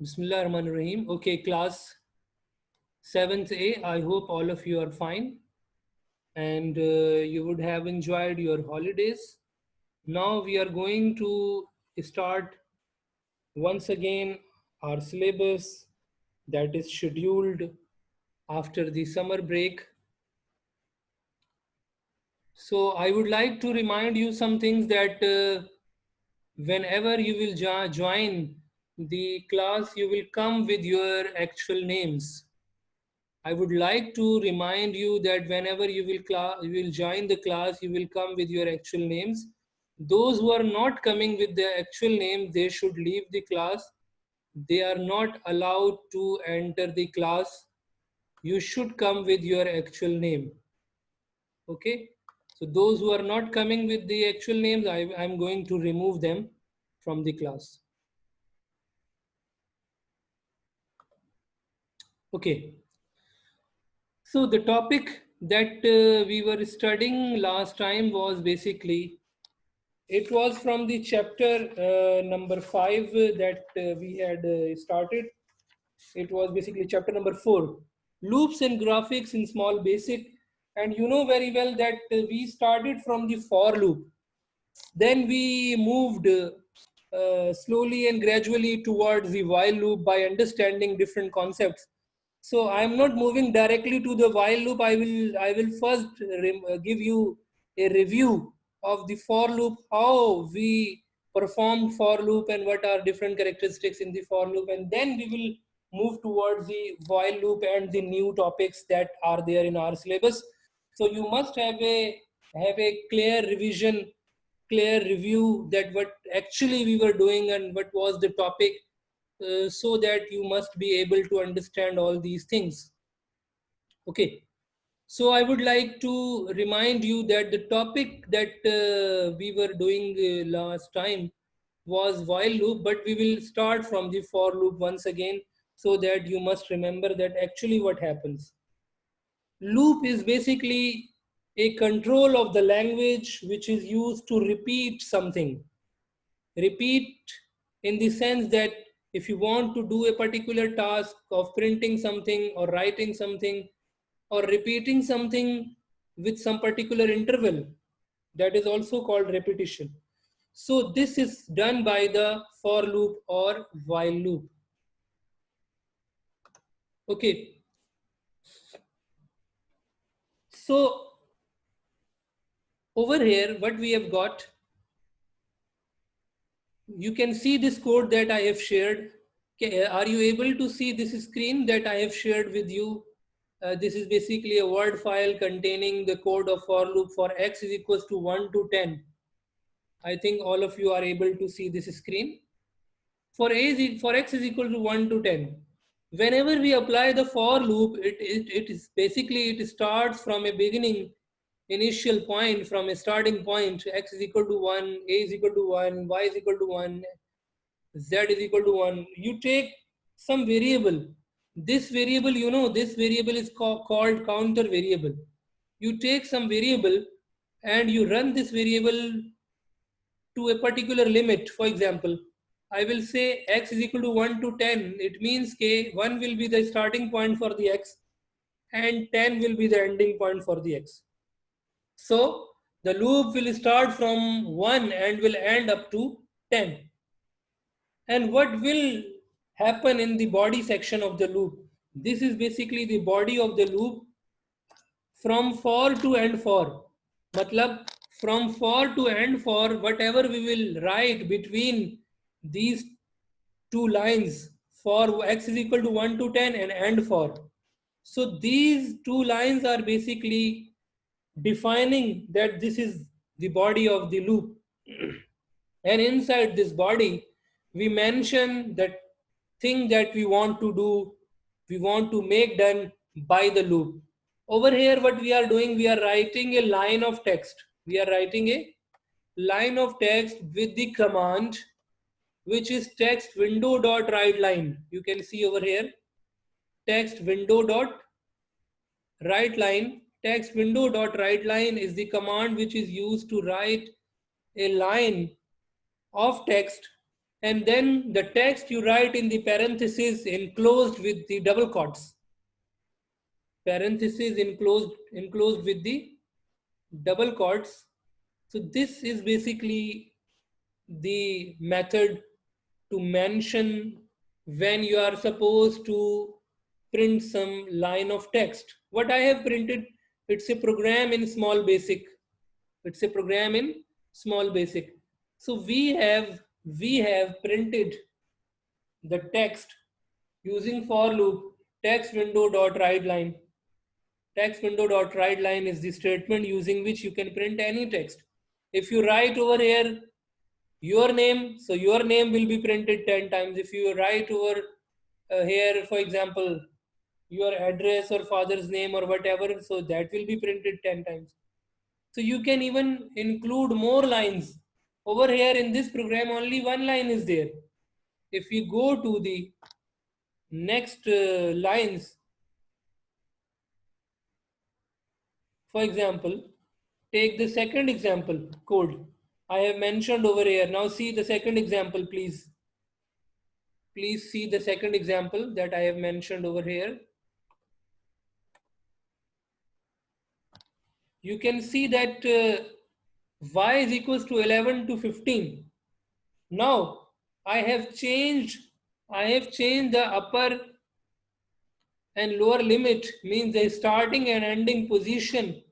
Bismillah Rahman Rahim. Okay, class 7th A. I hope all of you are fine and you would have enjoyed your holidays. Now we are going to start once again our syllabus that is scheduled after the summer break. So I would like to remind you some things that whenever you will join the class, you will come with your actual names. I would like to remind you that whenever you will join the class, you will come with your actual names. Those who are not coming with their actual name, they should leave the class. They are not allowed to enter the class. You should come with your actual name. Okay? So those who are not coming with the actual names, I'm going to remove them from the class. Okay. So the topic that we were studying last time was basically it was from the chapter number 5 that we had started. It was basically chapter number 4, loops and graphics in small basic. And you know very well that we started from the for loop. Then we moved slowly and gradually towards the while loop by understanding different concepts. So I am not moving directly to the while loop. I will first give you a review of the for loop, how we performed for loop and what are different characteristics in the for loop, and then we will move towards the while loop and the new topics that are there in our syllabus. So you must have a clear revision, clear review that what actually we were doing and what was the topic, so that you must be able to understand all these things. Okay, so I would like to remind you that the topic that we were doing last time was while loop, but we will start from the for loop once again, so that you must remember that actually what happens. Loop is basically a control of the language which is used to repeat something. Repeat in the sense that if you want to do a particular task of printing something or writing something or repeating something with some particular interval, that is also called repetition. So this is done by the for loop or while loop. Okay, so over here what we have got, you can see this code that I have shared. Okay, are you able to see this screen that I have shared with you? This is basically a Word file containing the code of for loop for x is equals to 1 to 10. I think all of you are able to see this screen. For x is equal to 1 to 10. Whenever we apply the for loop, it is basically it starts from a beginning initial point, from a starting point. X is equal to 1, a is equal to 1, y is equal to 1, z is equal to 1. You take some variable. This variable, you know, this variable is called counter variable. You take some variable and you run this variable to a particular limit. For example, I will say x is equal to 1 to 10. It means k 1 will be the starting point for the x and 10 will be the ending point for the x. So the loop will start from 1 and will end up to 10. And what will happen in the body section of the loop? This is basically the body of the loop from for to end for. Matlab, from for to end for, whatever we will write between these two lines, for x is equal to 1 to 10 and end for. So these two lines are basically defining that this is the body of the loop. And inside this body, we mention that thing that we want to do, we want to make done by the loop. Over here, what we are doing, we are writing a line of text. We are writing a line of text with the command, which is text window dot write line. You can see over here, text window dot write line. Text window dot write line is the command which is used to write a line of text and then the text you write in the parenthesis enclosed with the double quotes. Parenthesis enclosed with the double quotes. So this is basically the method to mention when you are supposed to print some line of text. What I have printed, it's a program in small basic. It's a program in small basic. So we have printed the text using for loop text window dot write line. Text window dot write line is the statement using which you can print any text. If you write over here your name, so your name will be printed 10 times. If you write over here, for example, your address or father's name or whatever, so that will be printed 10 times. So you can even include more lines. Over here in this program, only one line is there. If we go to the next lines, for example, take the second example code I have mentioned over here. Now see the second example, please. Please see the second example that I have mentioned over here. You can see that y is equals to 11 to 15. Now I have changed the upper and lower limit, means the starting and ending position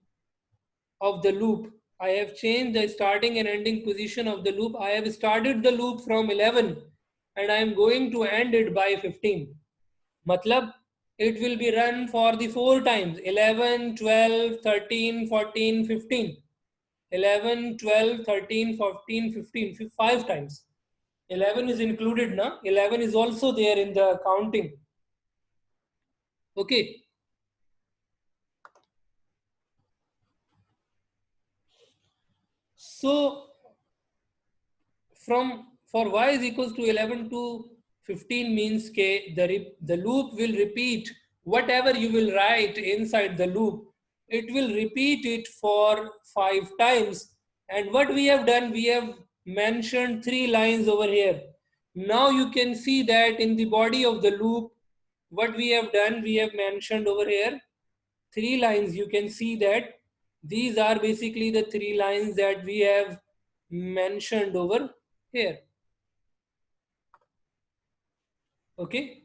of the loop. I have changed the starting and ending position of the loop. I have started the loop from 11 and I am going to end it by 15. Matlab, it will be run for the 4 times, 11, 12, 13, 14, 15. 11, 12, 13, 14, 15, 5 times. 11 is included now. 11 is also there in the counting. Okay. So for y is equals to 11 to 15 means k, the loop will repeat whatever you will write inside the loop. It will repeat it for 5 times. And what we have done, we have mentioned 3 lines over here. Now you can see that in the body of the loop, what we have done, we have mentioned over here 3 lines. You can see that these are basically the 3 lines that we have mentioned over here. Okay.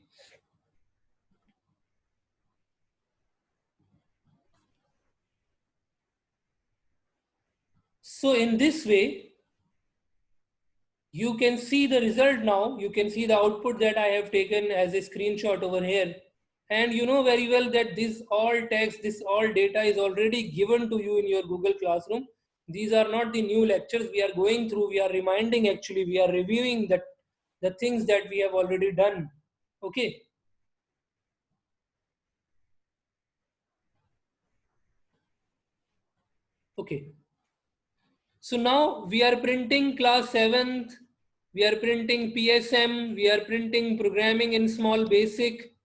So in this way, you can see the result now. You can see the output that I have taken as a screenshot over here. And you know very well that this all text, this all data is already given to you in your Google Classroom. These are not the new lectures we are going through. We are reminding, actually, we are reviewing the things that we have already done. Okay. Okay. So now we are printing class 7th, we are printing PSM, we are printing programming in small basic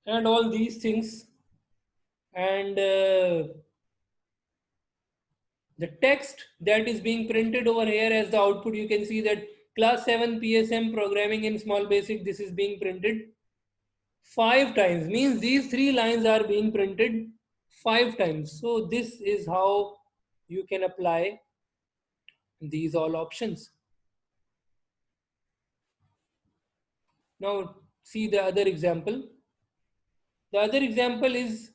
and all these things. And the text that is being printed over here as the output, you can see that class 7 PSM programming in small basic, this is being printed 5 times, means these 3 lines are being printed 5 times. So this is how you can apply these all options. Now see the other example. The other example is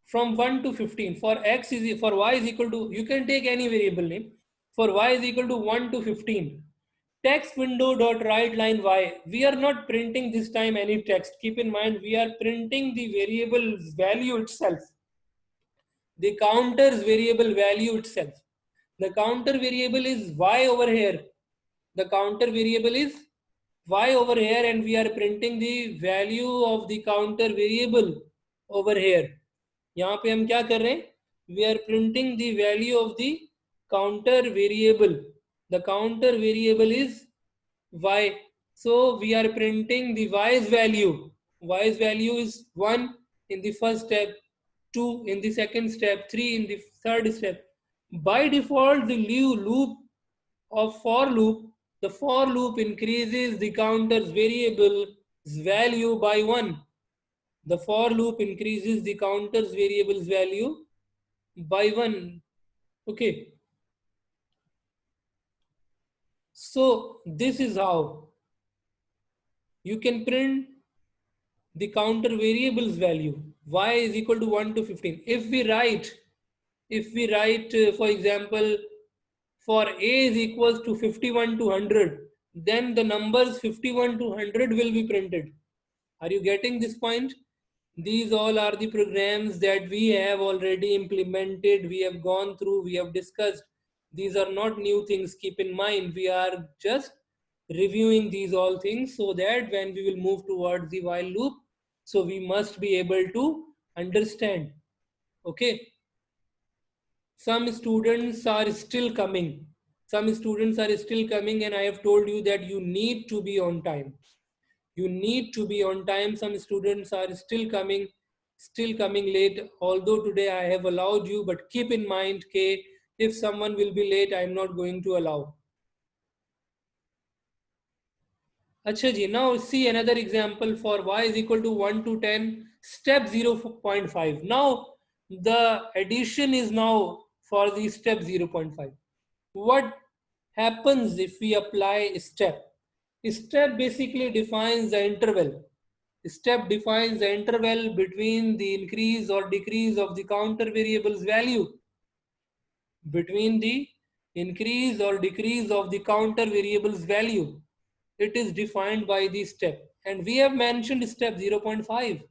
from 1 to 15. For y is equal to, you can take any variable name. For y is equal to 1 to 15. Text window dot write line y. We are not printing this time any text. Keep in mind, we are printing the variable's value itself. The counter's variable value itself. The counter variable is y over here. The counter variable is y over here, and we are printing the value of the counter variable over here. यहाँ पे हम क्या कर रहे हैं? We are printing the value of the counter variable. The counter variable is y. So we are printing the y's value. Y's value is 1 in the first step, 2 in the second step, 3 in the third step. By default, the loop of for loop The for loop increases the counter's variable's value by 1. The for loop increases the counter's variable's value by 1. Okay. So this is how you can print the counter variable's value. Y is equal to 1 to 15. If we write, for example, for A is equals to 51 to 100, then the numbers 51 to 100 will be printed. Are you getting this point? These all are the programs that we have already implemented, we have gone through, we have discussed. These are not new things. Keep in mind, we are just reviewing these all things so that when we will move towards the while loop, so we must be able to understand. Okay. Some students are still coming. Some students are still coming, and I have told you that you need to be on time. You need to be on time. Some students are still coming late. Although today I have allowed you, but keep in mind, K, if someone will be late, I am not going to allow. Acha ji, now see another example for y is equal to 1 to 10, step 0.5. Now the addition is now for the step 0.5. What happens if we apply step? Step basically defines the interval. Step defines the interval between the increase or decrease of the counter variable's value. Between the increase or decrease of the counter variable's value. It is defined by the step. And we have mentioned step 0.5.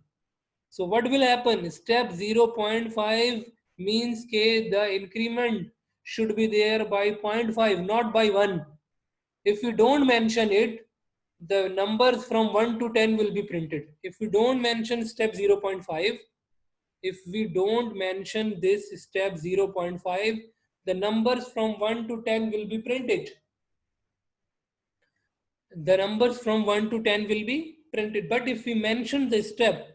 So what will happen? Step 0.5 means the increment should be there by 0.5, not by 1. If you don't mention it, the numbers from 1 to 10 will be printed. If we don't mention step 0.5, if we don't mention this step 0.5, the numbers from 1 to 10 will be printed. The numbers from 1 to 10 will be printed. But if we mention the step,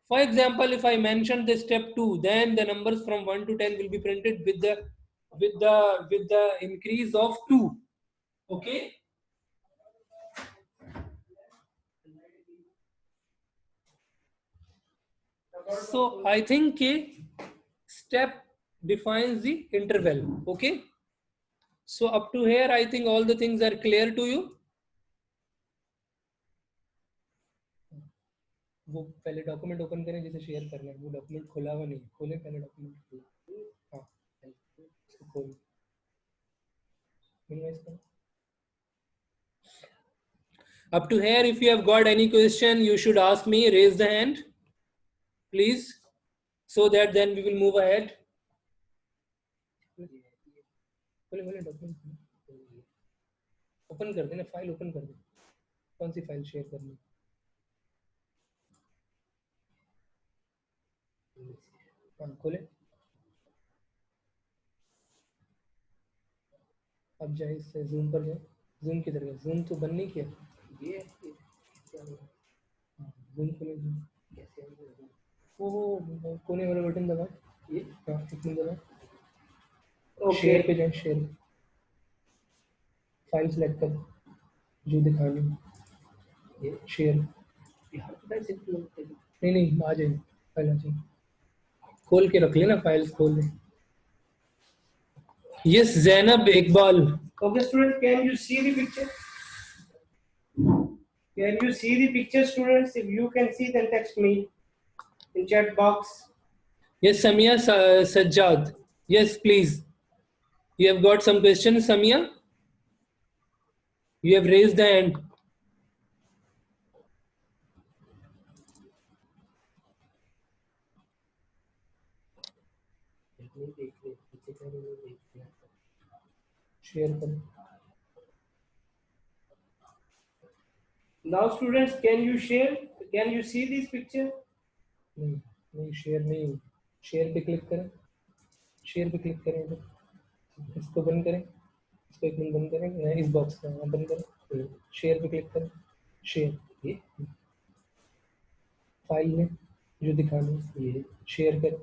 for example, if I mention the step 2, then the numbers from 1 to 10 will be printed with the increase of 2. Okay. So I think step defines the interval. Okay. So up to here, I think all the things are clear to you. वो पहले document open करें जिसे share करना है, वो document खुला हुआ नहीं, खोले पहले डॉक्यूमेंट खुला, हाँ इसको खोल मिनिमाइज करो. Up to here, if you have got any question, you should ask me. Raise the hand, please, so that then we will move ahead. Open कर देना, फाइल ओपन कर दे. कौन सी फाइल शेयर करनी? हाँ खोले. अब जाए इससे जूम पर जाए. जूम किधर गया? जूम तो बंद नहीं किया. ये जूम खोले. वो कोने वाला बटन दबा. ये हाँ एक मिनट दबा. शेयर पे जाए. शेयर फाइल सेलेक्ट कर जो दिखानी. ये शेयर नहीं आ जाए. फाइल आ जाए. खोल के रख लेना, फाइल्स खोल ले. Yes, Zainab Iqbal. Okay, students, can you see the picture? Can you see the picture, students? If you can see, then text me in chat box. Yes, Samia Sajjad. Yes, please. You have got some questions, Samia? You have raised the hand. Share. Now, students, can you share? Can you see this picture? नहीं share नहीं. Share पे click करें. Share पे click करें. इसको बंद करें. इसको एक मिनट बंद करें. इस बॉक्स को बंद करें. शेयर पे क्लिक करें. शेयर. ये फाइल में जो दिखाना है ये शेयर करें.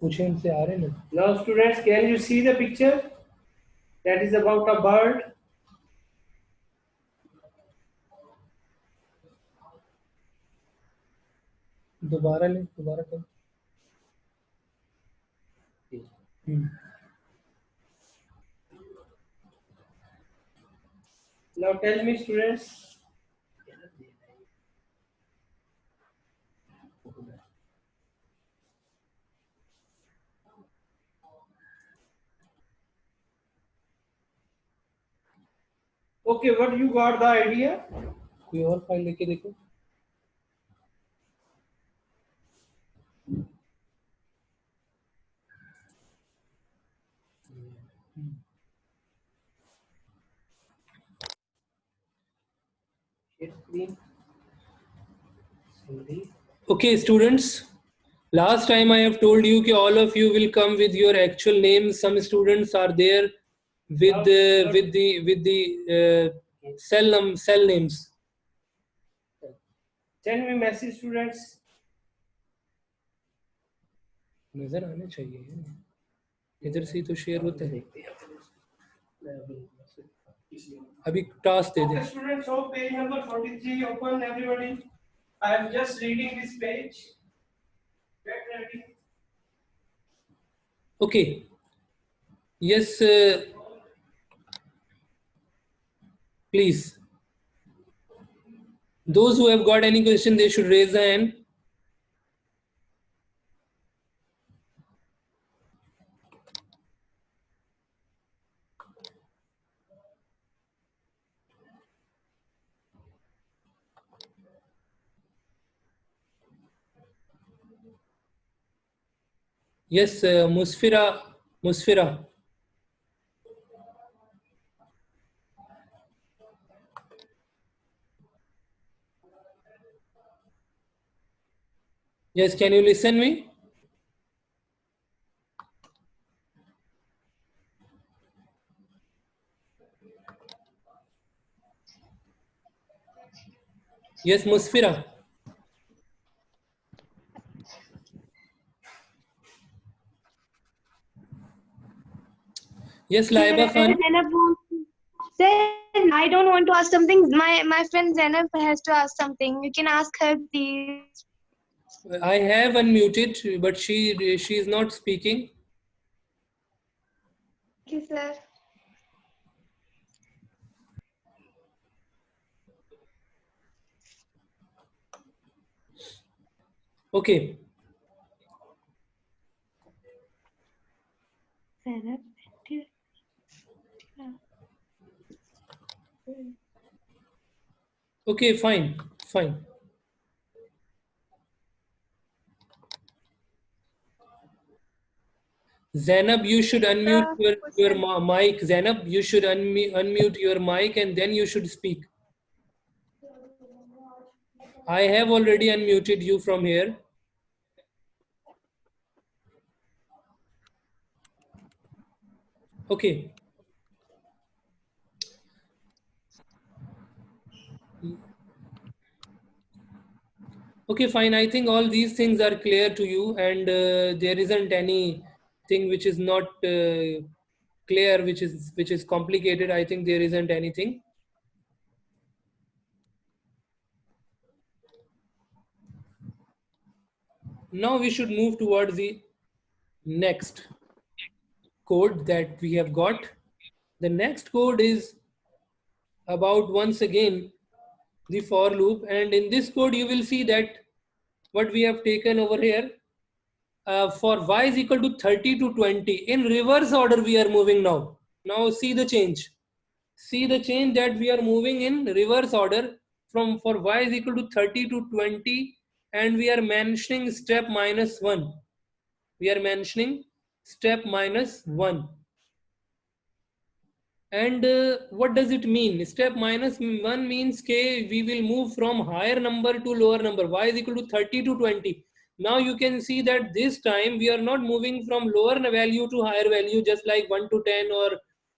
पूछे इनसे आ रहे ना. Now students, can you see the picture? That is about a bird. दोबारा ले, दोबारा कर. Now tell me students. Okay, what you got the idea? कोई और फाइल लेके देखो. Okay, students. Last time I have told you that all of you will come with your actual names. Some students are there with the cell names. Send me message students. नजर आने चाहिए, इधर से ही तो share होता है. अभी task they they. Okay, students, so page number 43 open everybody. I am just reading this page. Get ready. Okay. Yes, please. Those who have got any question, they should raise the hand. Yes, Musfira. Yes, can you listen me? Yes, Musfira. Yes, Laiba Khan. Sir, I don't want to ask something. My friend Zainab has to ask something. You can ask her, please. I have unmuted, but she is not speaking. Thank you, sir. Okay. Zainab. Okay, fine. Zainab, you should unmute your mic. Zainab, you should unmute your mic and then you should speak. I have already unmuted you from here. Okay. Okay, fine. I think all these things are clear to you, and there isn't anything which is not clear, which is complicated. I think there isn't anything. Now we should move towards the next code that we have got. The next code is about, once again, the for loop, and in this code you will see that what we have taken over here, for y is equal to 30 to 20, in reverse order we are moving now. Now see the change. See the change that we are moving in reverse order from for y is equal to 30 to 20, and we are mentioning step -1. We are mentioning step -1. And what does it mean? Step -1 means we will move from higher number to lower number. Y is equal to 30 to 20. Now you can see that this time we are not moving from lower value to higher value, just like 1 to 10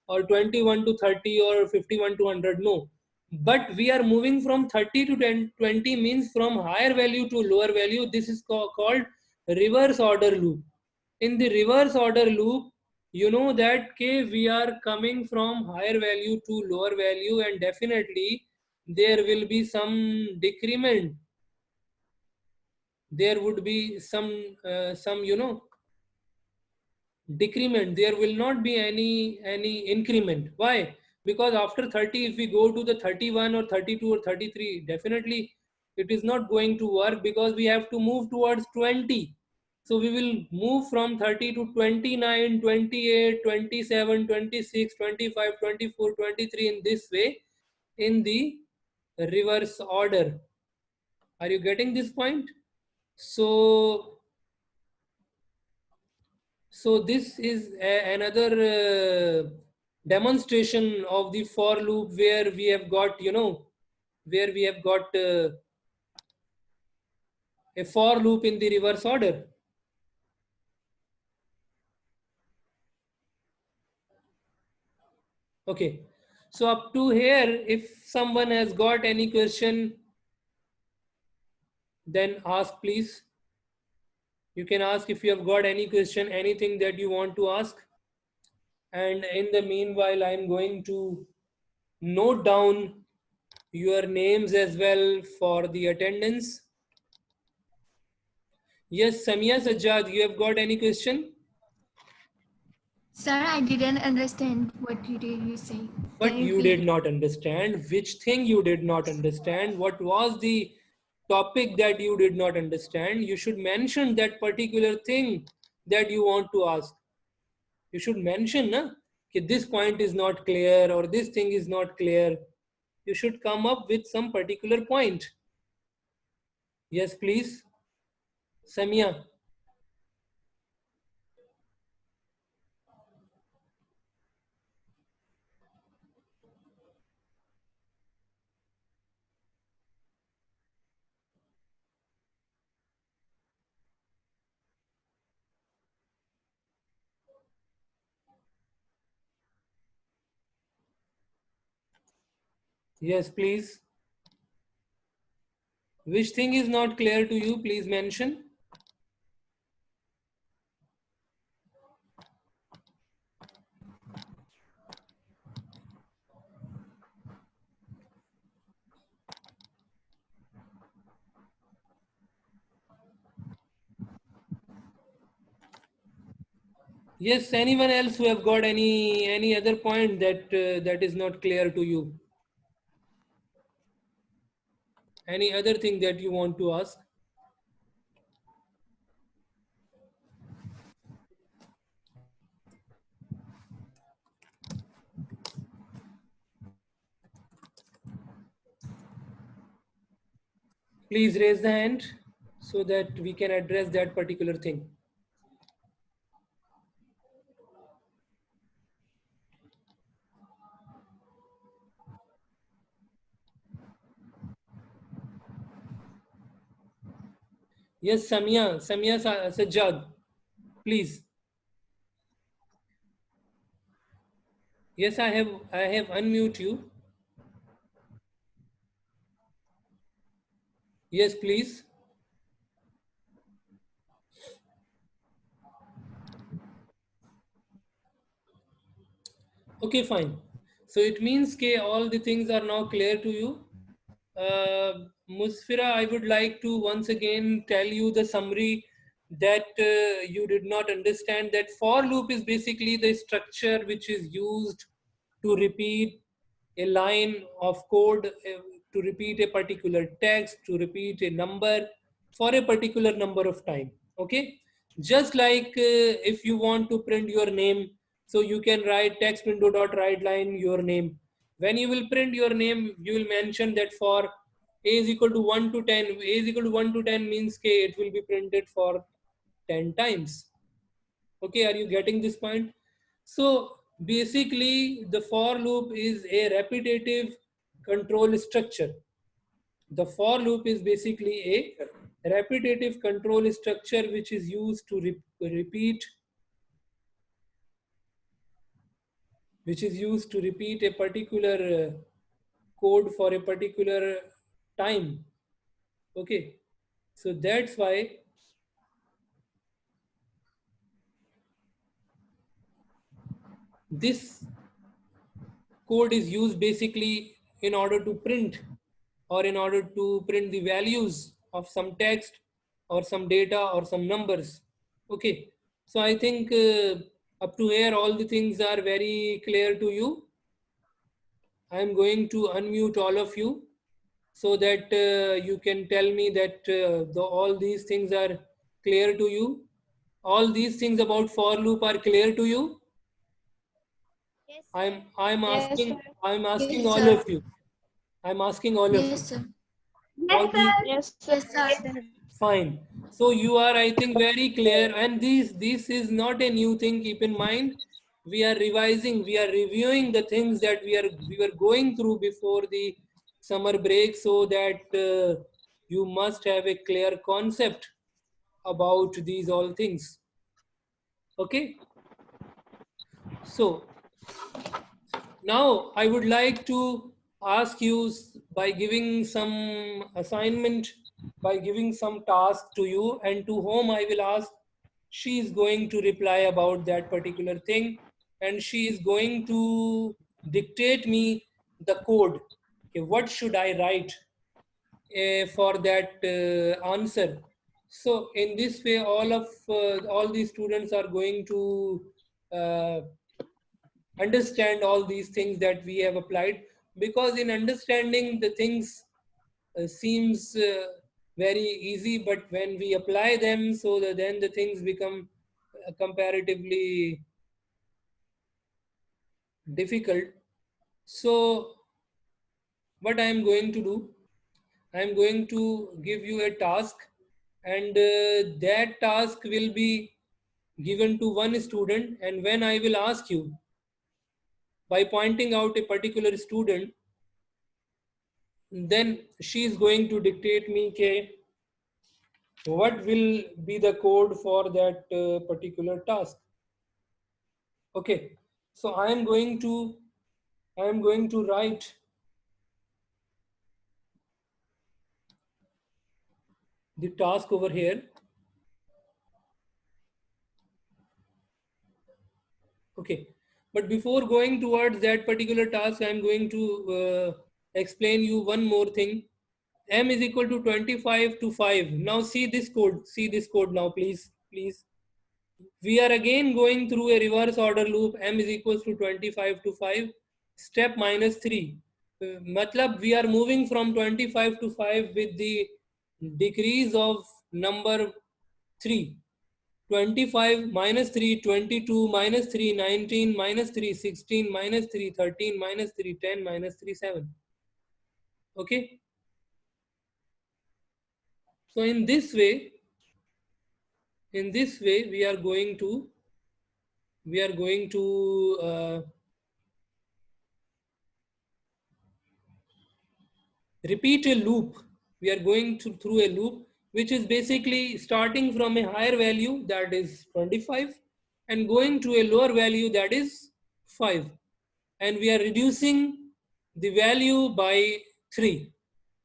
or 21 to 30 or 51 to 100. No. But we are moving from 30 to 20 means from higher value to lower value. This is called reverse order loop. in the reverse order loop, you know that we are coming from higher value to lower value, and definitely there will be some decrement. There would be some decrement. There will not be any increment. Why? Because after 30, if we go to the 31 or 32 or 33, definitely it is not going to work, because we have to move towards 20. So we will move from 30 to 29, 28, 27, 26, 25, 24, 23, in this way, in the reverse order. Are you getting this point? So this is another demonstration of the for loop, where we have got a for loop in the reverse order. Okay, so up to here, if someone has got any question, then ask, please. You can ask if you have got any question, anything that you want to ask. And in the meanwhile, I'm going to note down your names as well for the attendance. Yes, Samia Sajjad, you have got any question? Sir, I didn't understand what did you say. But you did not understand. Which thing you did not understand? What was the topic that you did not understand? You should mention that particular thing that you want to ask. You should mention, na, that this point is not clear or this thing is not clear. You should come up with some particular point. Yes, please. Samia. Yes, please. Which thing is not clear to you? Please mention. Yes, anyone else who have got any other point that that is not clear to you? Any other thing that you want to ask? Please raise the hand so that we can address that particular thing. Yes, Samia Sajjad, please. Yes, I have unmute you. Yes, please. Okay, fine. So it means all the things are now clear to you. Musfira, I would like to once again tell you the summary that you did not understand, that for loop is basically the structure which is used to repeat a line of code, to repeat a particular text, to repeat a number for a particular number of time. Okay, just like if you want to print your name, so you can write text window dot write line your name. When you will print your name, you will mention that for a is equal to 1 to 10, a is equal to 1 to 10 means it will be printed for 10 times. Okay, are you getting this point? So basically the for loop is a repetitive control structure. The for loop is basically a repetitive control structure which is used to repeat a particular code for a particular time. Okay, so that's why this code is used basically in order to print, or in order to print the values of some text or some data or some numbers. Okay, so I think up to here all the things are very clear to you. I am going to unmute all of you so that you can tell me that all these things are clear to you. All these things about for loop are clear to you. I'm Yes, asking sir. I'm asking Yes, all sir. of you. I'm asking all of you. Yes, sir. All the Yes, Yes, sir. sir. fine. So you are, I think, very clear. And this is not a new thing. Keep in mind, we are revising, we are reviewing the things that we were going through before the summer break, so that you must have a clear concept about these all things. Okay. So now I would like to ask you by giving some assignment, by giving some task to you, and to whom I will ask, she is going to reply about that particular thing, and she is going to dictate me the code. Okay, what should I write for that answer? So in this way, all these students are going to uh, understand all these things that we have applied, because in understanding the things seems very easy, but when we apply them, so that then the things become comparatively difficult. So what I am going to do, I am going to give you a task, and that task will be given to one student, and when I will ask you by pointing out a particular student, then she is going to dictate me, okay, what will be the code for that particular task. Okay, so I am going to write the task over here. Okay, but before going towards that particular task, I am going to explain you one more thing. M is equal to 25 to 5. Now see this code. See this code now, please. Please. We are again going through a reverse order loop. M is equals to 25 to 5. Step minus 3. Matlab, we are moving from 25 to 5 with the decrease of number 3. 25 minus 3, 22 minus 3, 19 minus 3, 16 minus 3, 13 minus 3, 10 minus 3, 7. Okay. So in this way, we are going to repeat a loop. We are going through a loop which is basically starting from a higher value, that is 25, and going to a lower value, that is 5, and we are reducing the value by 3.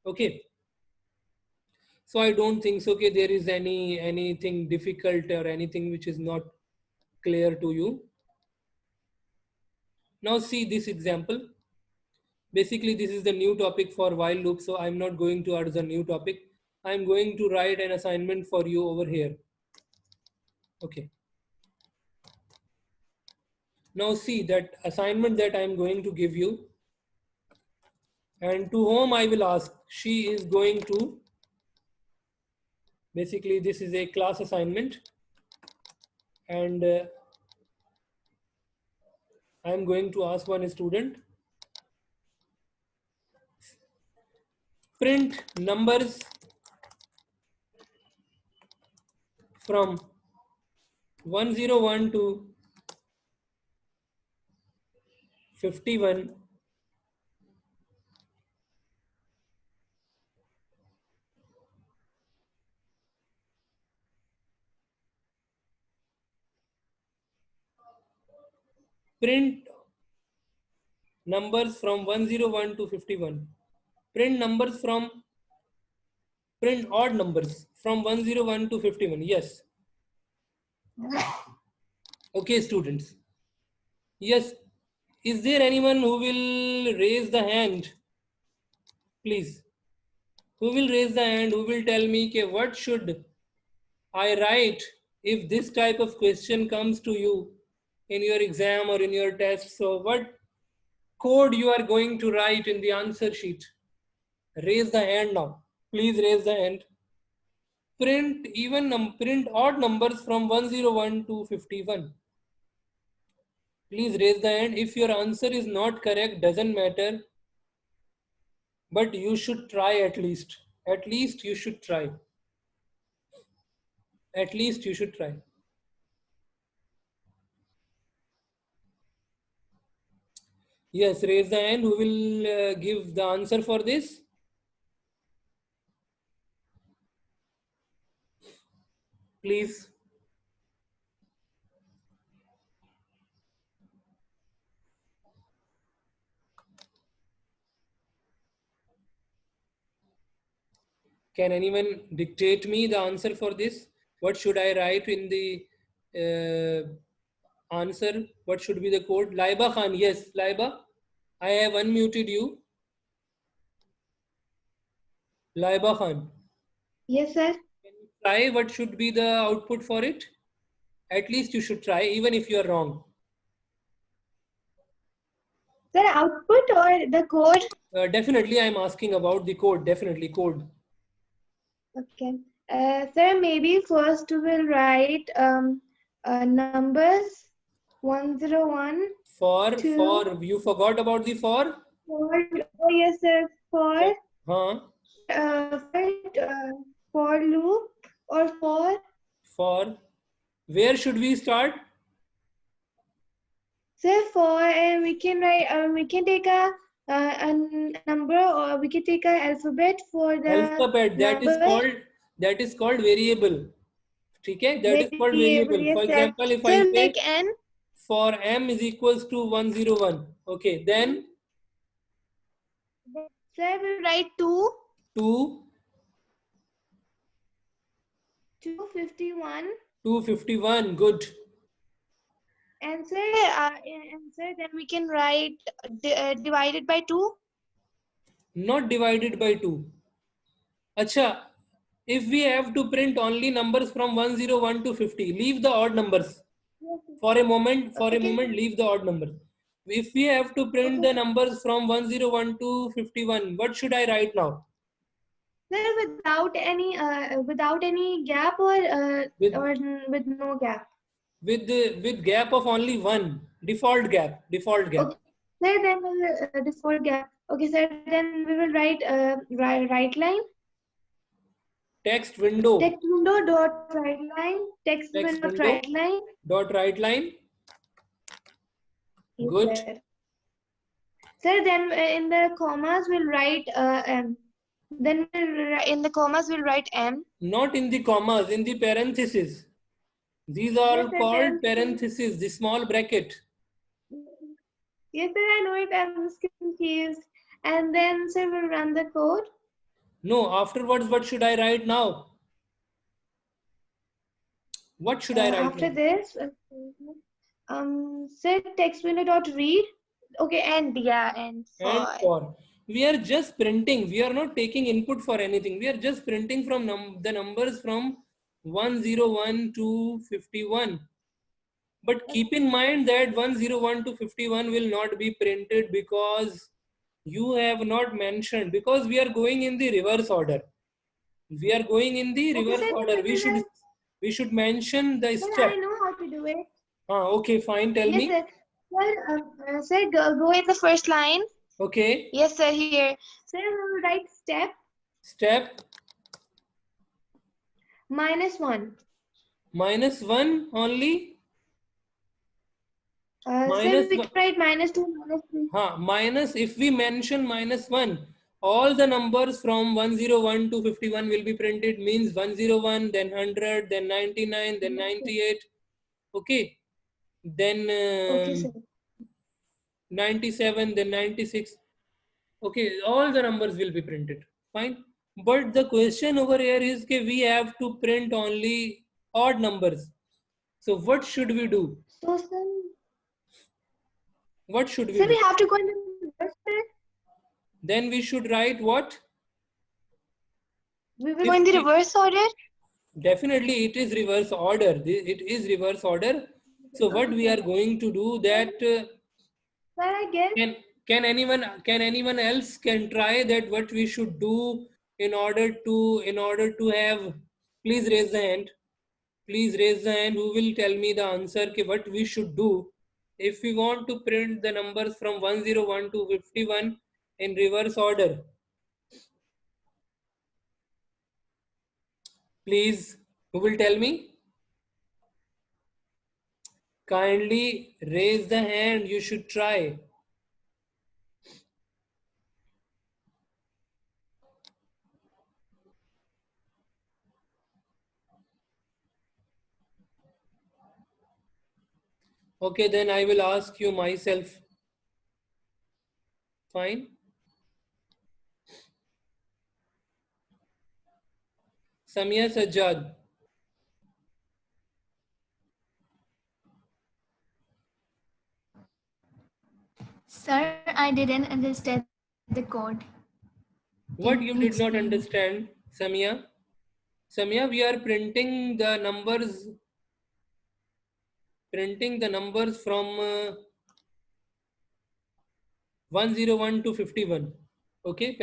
Okay, so I don't think so okay there is anything difficult or anything which is not clear to you. Now see this example. Basically, this is the new topic for while loop, so I'm not going to add the new topic. I'm going to write an assignment for you over here. Okay. Now see that assignment that I'm going to give you, and to whom I will ask, she is going to, basically this is a class assignment, and I'm going to ask one student, print numbers from 101 to 51 print numbers from 101 to 51. Print numbers from, print odd numbers from 101 to 51. Yes. Okay, students. Yes. Is there anyone who will raise the hand? Please. Who will raise the hand? Who will tell me ke, what should I write if this type of question comes to you in your exam or in your test? So what code you are going to write in the answer sheet? Raise the hand now. Please raise the hand. Print odd numbers from 101 to 51. Please raise the hand. If your answer is not correct, doesn't matter. But you should try at least. At least you should try. At least you should try. Yes, raise the hand. Who will give the answer for this? Please. Can anyone dictate me the answer for this? What should I write in the answer? What should be the code? Laiba Khan. Yes, Laiba. I have unmuted you. Laiba Khan. Yes, sir. Can you try what should be the output for it? At least you should try, even if you are wrong. Sir, output or the code? Definitely, I am asking about the code. Definitely, code. Okay. Sir, maybe first we will write numbers 101. For Two. you forgot about the for. Oh yes, sir. For Huh? for loop or For where should we start? sir, for we can write we can take a number, or we can take a alphabet for the Alphabet. That is called variable. Okay, that is called variable. variable. Yes, For sir. example, if Sir, I say like n. for m is equals to 101. Okay, then Sir, we write 2 2 251. 251. Good. And sir, then we can write divided by 2. Not divided by 2. Acha, if we have to print only numbers from 101 to 50, leave the odd numbers. For a moment, leave the odd numbers. If we have to print the numbers from 101 to 51, what should I write now? Sir, without any gap or With with no gap. with gap of only one, default gap. Okay. Sir, then we will default gap. Okay, sir. Then we will write right line. Text window. Text window dot right line. Text window right line. Dot right line. Yes, Good. sir. Sir, then in the commas we'll write m. Then in the commas we'll write m. Not in the commas, in the parentheses. These are called parentheses, the small bracket. Yes, sir, I know it. I'm just confused. And then, sir, we'll run the code. No, afterwards, what should I write now? What should I write after now? this? Sir, text window dot read. Okay, and yeah, and for. We are just printing. We are not taking input for anything. We are just printing from the numbers from 101 to 51. But keep in mind that 101 to 51 will not be printed because you have not mentioned, because we are going in the reverse order. We are going in the reverse order. We should mention the step. I know how to do it. Okay, fine. Tell me. Sir. Sir, sir, go in the first line. Okay. Yes, sir, here. Sir, we will write step. Step. -1. -1 only? Sir, we can write -2, -3. Minus, if we mention -1, all the numbers from 101 to 51 will be printed, means 101, then 100, then 99, then 98. Okay. Then Okay, sir. 97, then 96. Okay, all the numbers will be printed. Fine. But the question over here is that we have to print only odd numbers. So what should we do? So, sir, What should we Sir, do? we have to go in the reverse order. Then we should write what? We will go in the reverse order. Definitely it is reverse order. It is reverse order. So what we are going to do that Sir, I guess. can anyone else can try that what we should do in order to have, please raise the hand. Please raise the hand who will tell me the answer कि what we should do if we want to print the numbers from 101 to 51 in reverse order. Please, who will tell me? Kindly raise the hand, you should try. Okay, then I will ask you myself. Fine. Samia Sajjad. Sir, I didn't understand the code. What Can you you did not explain? understand, Samia? Samia, we are printing the numbers from 101 to 51. Okay,